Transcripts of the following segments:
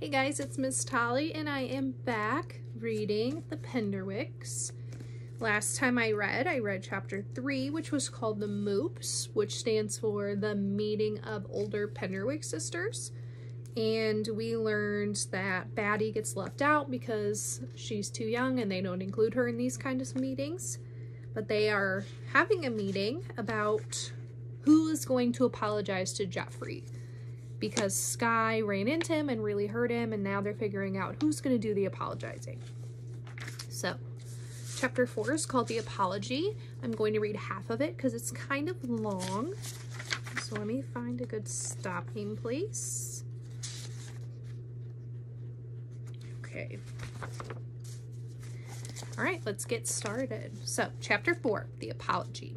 Hey guys, it's Miss Tolly and I am back reading the Penderwicks. Last time I read chapter 3, which was called the Moops, which stands for the Meeting of Older Penderwick Sisters. And we learned that Batty gets left out because she's too young and they don't include her in these kinds of meetings. But they are having a meeting about who is going to apologize to Jeffrey, because Skye ran into him and really hurt him, and now they're figuring out who's going to do the apologizing. So, chapter 4 is called The Apology. I'm going to read half of it because it's kind of long. So let me find a good stopping place. Okay. All right, let's get started. So, chapter 4, The Apology.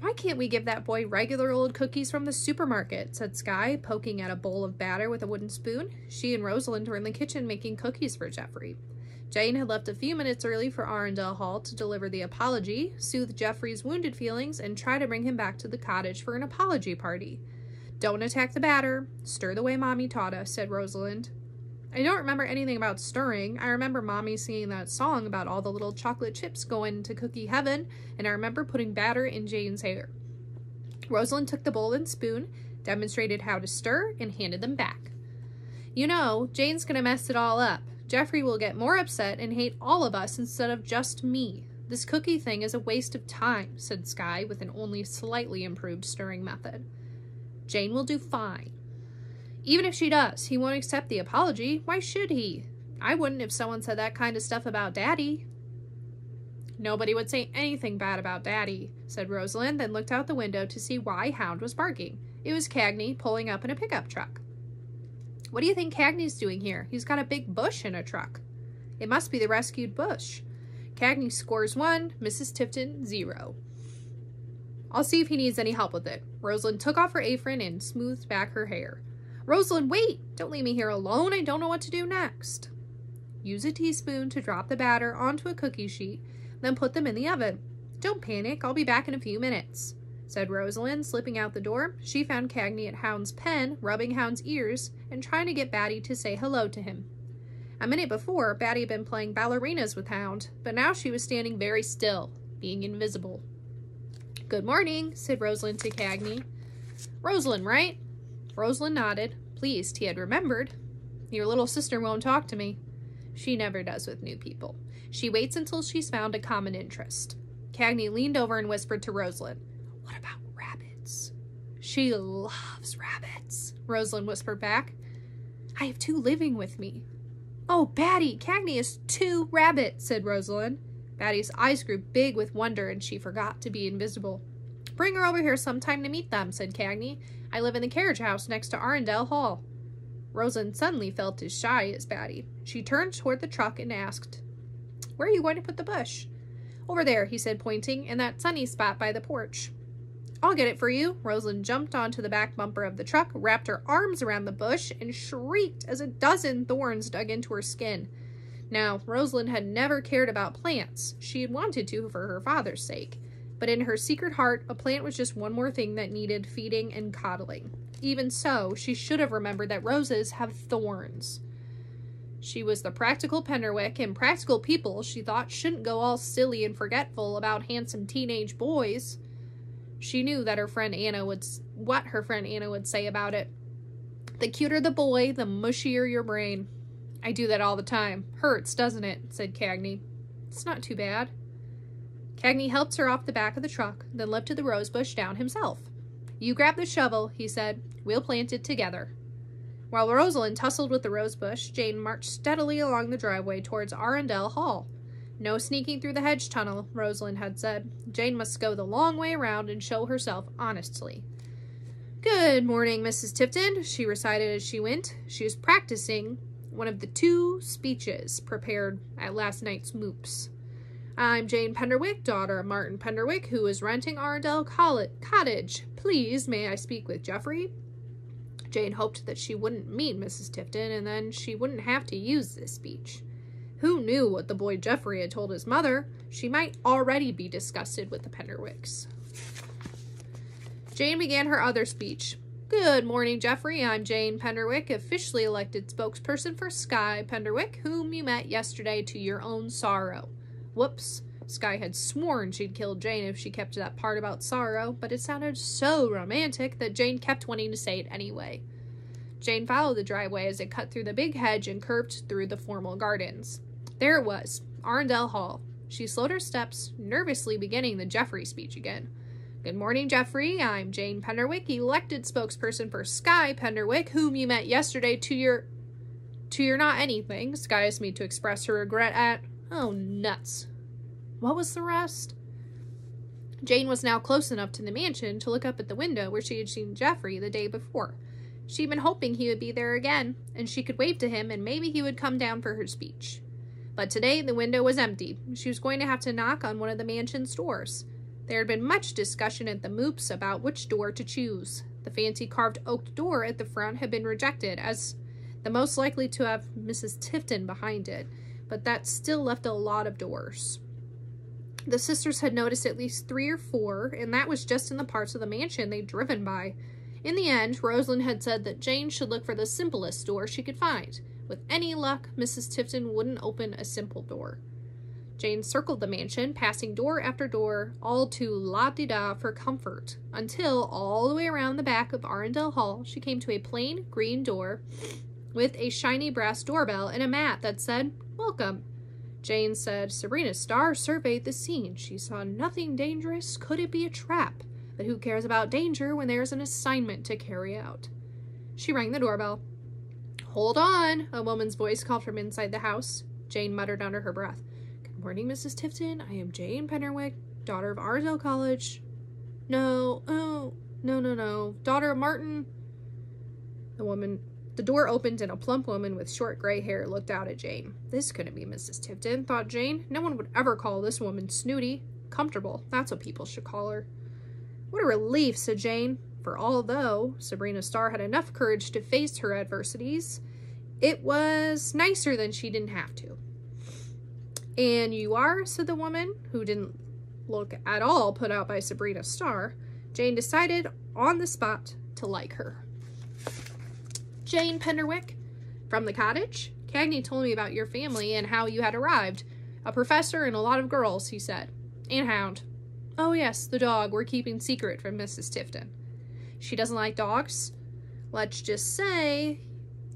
"Why can't we give that boy regular old cookies from the supermarket?" said Skye, poking at a bowl of batter with a wooden spoon. She and Rosalind were in the kitchen making cookies for Jeffrey. Jane had left a few minutes early for Arundel Hall to deliver the apology, soothe Jeffrey's wounded feelings, and try to bring him back to the cottage for an apology party. "Don't attack the batter. Stir the way Mommy taught us," said Rosalind. "I don't remember anything about stirring. I remember Mommy singing that song about all the little chocolate chips going to cookie heaven, and I remember putting batter in Jane's hair." Rosalind took the bowl and spoon, demonstrated how to stir, and handed them back. "You know, Jane's gonna mess it all up. Jeffrey will get more upset and hate all of us instead of just me. This cookie thing is a waste of time," said Skye with an only slightly improved stirring method. "Jane will do fine." "Even if she does, he won't accept the apology. Why should he? I wouldn't if someone said that kind of stuff about Daddy." "Nobody would say anything bad about Daddy," said Rosalind, then looked out the window to see why Hound was barking. It was Cagney pulling up in a pickup truck. "What do you think Cagney's doing here? He's got a big bush in a truck." "It must be the rescued bush." Cagney scores 1, Mrs. Tipton 0. "I'll see if he needs any help with it." Rosalind took off her apron and smoothed back her hair. "Rosalind, wait! Don't leave me here alone. I don't know what to do next." "Use a teaspoon to drop the batter onto a cookie sheet, then put them in the oven. Don't panic. I'll be back in a few minutes," said Rosalind, slipping out the door. She found Cagney at Hound's pen, rubbing Hound's ears and trying to get Batty to say hello to him. A minute before, Batty had been playing ballerinas with Hound, but now she was standing very still, being invisible. "Good morning," said Rosalind to Cagney. "Rosalind, right?" Rosalind nodded, pleased he had remembered. "Your little sister won't talk to me." She never does with new people. She waits until she's found a common interest. Cagney leaned over and whispered to Rosalind, "What about rabbits?" "She loves rabbits," Rosalind whispered back. "I have 2 living with me." "Oh, Batty, Cagney has 2 rabbits," said Rosalind. Batty's eyes grew big with wonder and she forgot to be invisible. "Bring her over here sometime to meet them," said Cagney. "I live in the carriage house next to Arundel Hall." Rosalind suddenly felt as shy as Batty. She turned toward the truck and asked, "Where are you going to put the bush?" "Over there," he said, pointing, "in that sunny spot by the porch." "I'll get it for you." Rosalind jumped onto the back bumper of the truck, wrapped her arms around the bush, and shrieked as a dozen thorns dug into her skin. Now, Rosalind had never cared about plants. She had wanted to for her father's sake. But in her secret heart, a plant was just one more thing that needed feeding and coddling. Even so, she should have remembered that roses have thorns. She was the practical Penderwick, and practical people, she thought, shouldn't go all silly and forgetful about handsome teenage boys. She knew that what her friend Anna would say about it. "The cuter the boy, the mushier your brain." "I do that all the time. Hurts, doesn't it?" said Cagney. "It's not too bad." Cagney helped her off the back of the truck, then lifted the rosebush down himself. "You grab the shovel," he said. "We'll plant it together." While Rosalind tussled with the rosebush, Jane marched steadily along the driveway towards Arundel Hall. No sneaking through the hedge tunnel, Rosalind had said. Jane must go the long way around and show herself honestly. "Good morning, Mrs. Tipton," she recited as she went. She was practicing one of the 2 speeches prepared at last night's moops. "I'm Jane Penderwick, daughter of Martin Penderwick, who is renting Arundel Cottage. Please, may I speak with Jeffrey?" Jane hoped that she wouldn't meet Mrs. Tipton, and then she wouldn't have to use this speech. Who knew what the boy Jeffrey had told his mother? She might already be disgusted with the Penderwicks. Jane began her other speech. Good morning, Jeffrey. I'm Jane Penderwick, officially elected spokesperson for Skye Penderwick, whom you met yesterday to your own sorrow. Whoops. Skye had sworn she'd kill Jane if she kept to that part about sorrow, but it sounded so romantic that Jane kept wanting to say it anyway. Jane followed the driveway as it cut through the big hedge and curved through the formal gardens. There it was, Arundel Hall. She slowed her steps, nervously beginning the Jeffrey speech again. Good morning, Jeffrey. I'm Jane Penderwick, elected spokesperson for Skye Penderwick, whom you met yesterday to your not anything, Skye asked me to express her regret at. Oh, nuts. What was the rest? Jane was now close enough to the mansion to look up at the window where she had seen Jeffrey the day before. She'd been hoping he would be there again, and she could wave to him and maybe he would come down for her speech. But today the window was empty. She was going to have to knock on one of the mansion's doors. There had been much discussion at the Moops about which door to choose. The fancy carved oak door at the front had been rejected as the most likely to have Mrs. Tifton behind it, but that still left a lot of doors. The sisters had noticed at least 3 or 4, and that was just in the parts of the mansion they'd driven by. In the end, Rosalind had said that Jane should look for the simplest door she could find. With any luck, Mrs. Tifton wouldn't open a simple door. Jane circled the mansion, passing door after door, all too la-di-da for comfort, until all the way around the back of Arundel Hall she came to a plain green door with a shiny brass doorbell and a mat that said, "Welcome." Jane said Sabrina Starr surveyed the scene. She saw nothing dangerous. Could it be a trap? But who cares about danger when there's an assignment to carry out? She rang the doorbell. "Hold on," a woman's voice called from inside the house. Jane muttered under her breath. "Good morning, Mrs. Tifton. I am Jane Penderwick, daughter of Arundel College." No. Daughter of Martin. The door opened and a plump woman with short gray hair looked out at Jane. This couldn't be Mrs. Tifton, thought Jane. No one would ever call this woman snooty. Comfortable, that's what people should call her. What a relief, said Jane. For although Sabrina Starr had enough courage to face her adversities, it was nicer than she didn't have to. "And you are?" said the woman, who didn't look at all put out by Sabrina Starr. Jane decided on the spot to like her. "Jane Penderwick, from the cottage? Cagney told me about your family and how you had arrived. A professor and a lot of girls," he said. "And Hound." "Oh yes, the dog we're keeping secret from Mrs. Tifton." "She doesn't like dogs?" "Let's just say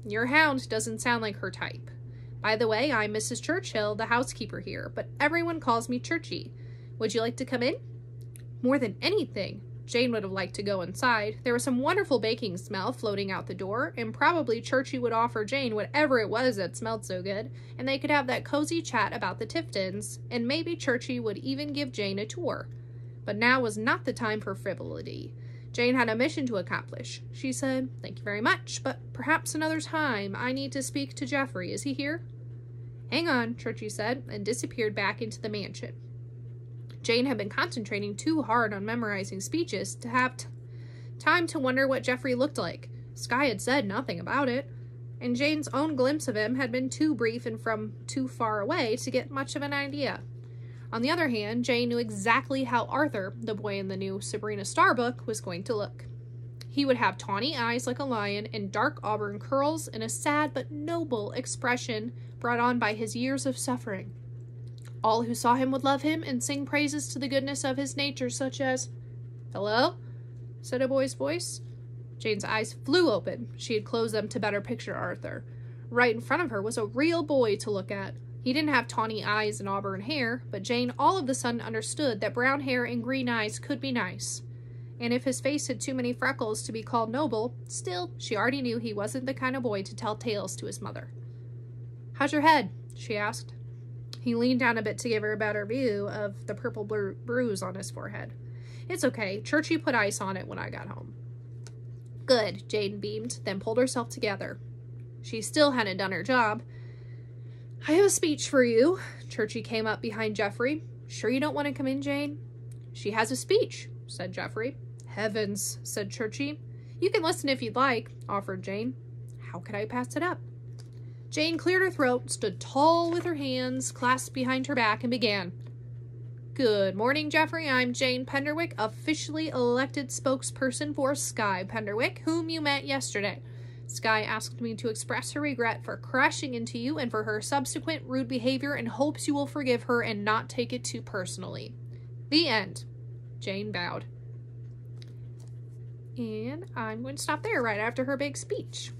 your Hound doesn't sound like her type. By the way, I'm Mrs. Churchill, the housekeeper here, but everyone calls me Churchy. Would you like to come in?" More than anything, Jane would have liked to go inside. There was some wonderful baking smell floating out the door, and probably Churchy would offer Jane whatever it was that smelled so good, and they could have that cozy chat about the Tiftons, and maybe Churchy would even give Jane a tour. But now was not the time for frivolity. Jane had a mission to accomplish. She said, "Thank you very much, but perhaps another time. I need to speak to Jeffrey. Is he here?" "Hang on," Churchy said, and disappeared back into the mansion. Jane had been concentrating too hard on memorizing speeches to have time to wonder what Jeffrey looked like. Skye had said nothing about it, and Jane's own glimpse of him had been too brief and from too far away to get much of an idea. On the other hand, Jane knew exactly how Arthur, the boy in the new Sabrina Starr book, was going to look. He would have tawny eyes like a lion and dark auburn curls and a sad but noble expression brought on by his years of suffering. All who saw him would love him and sing praises to the goodness of his nature, such as, "Hello?" said a boy's voice. Jane's eyes flew open. She had closed them to better picture Arthur. Right in front of her was a real boy to look at. He didn't have tawny eyes and auburn hair, but Jane all of a sudden understood that brown hair and green eyes could be nice. And if his face had too many freckles to be called noble, still, she already knew he wasn't the kind of boy to tell tales to his mother. "How's your head?" she asked. He leaned down a bit to give her a better view of the purple bruise on his forehead. "It's okay. Churchy put ice on it when I got home." "Good," Jane beamed, then pulled herself together. She still hadn't done her job. "I have a speech for you." Churchy came up behind Jeffrey. "Sure you don't want to come in, Jane?" "She has a speech," said Jeffrey. "Heavens," said Churchy. "You can listen if you'd like," offered Jane. "How could I pass it up?" Jane cleared her throat, stood tall with her hands clasped behind her back, and began. Good morning, Jeffrey. I'm Jane Penderwick, officially elected spokesperson for Skye Penderwick, whom you met yesterday. Skye asked me to express her regret for crashing into you and for her subsequent rude behavior and hopes you will forgive her and not take it too personally. The end. Jane bowed. And I'm going to stop there right after her big speech.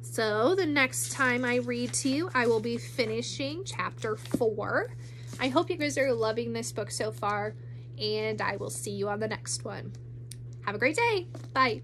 So the next time I read to you, I will be finishing chapter 4. I hope you guys are loving this book so far, and I will see you on the next one. Have a great day. Bye.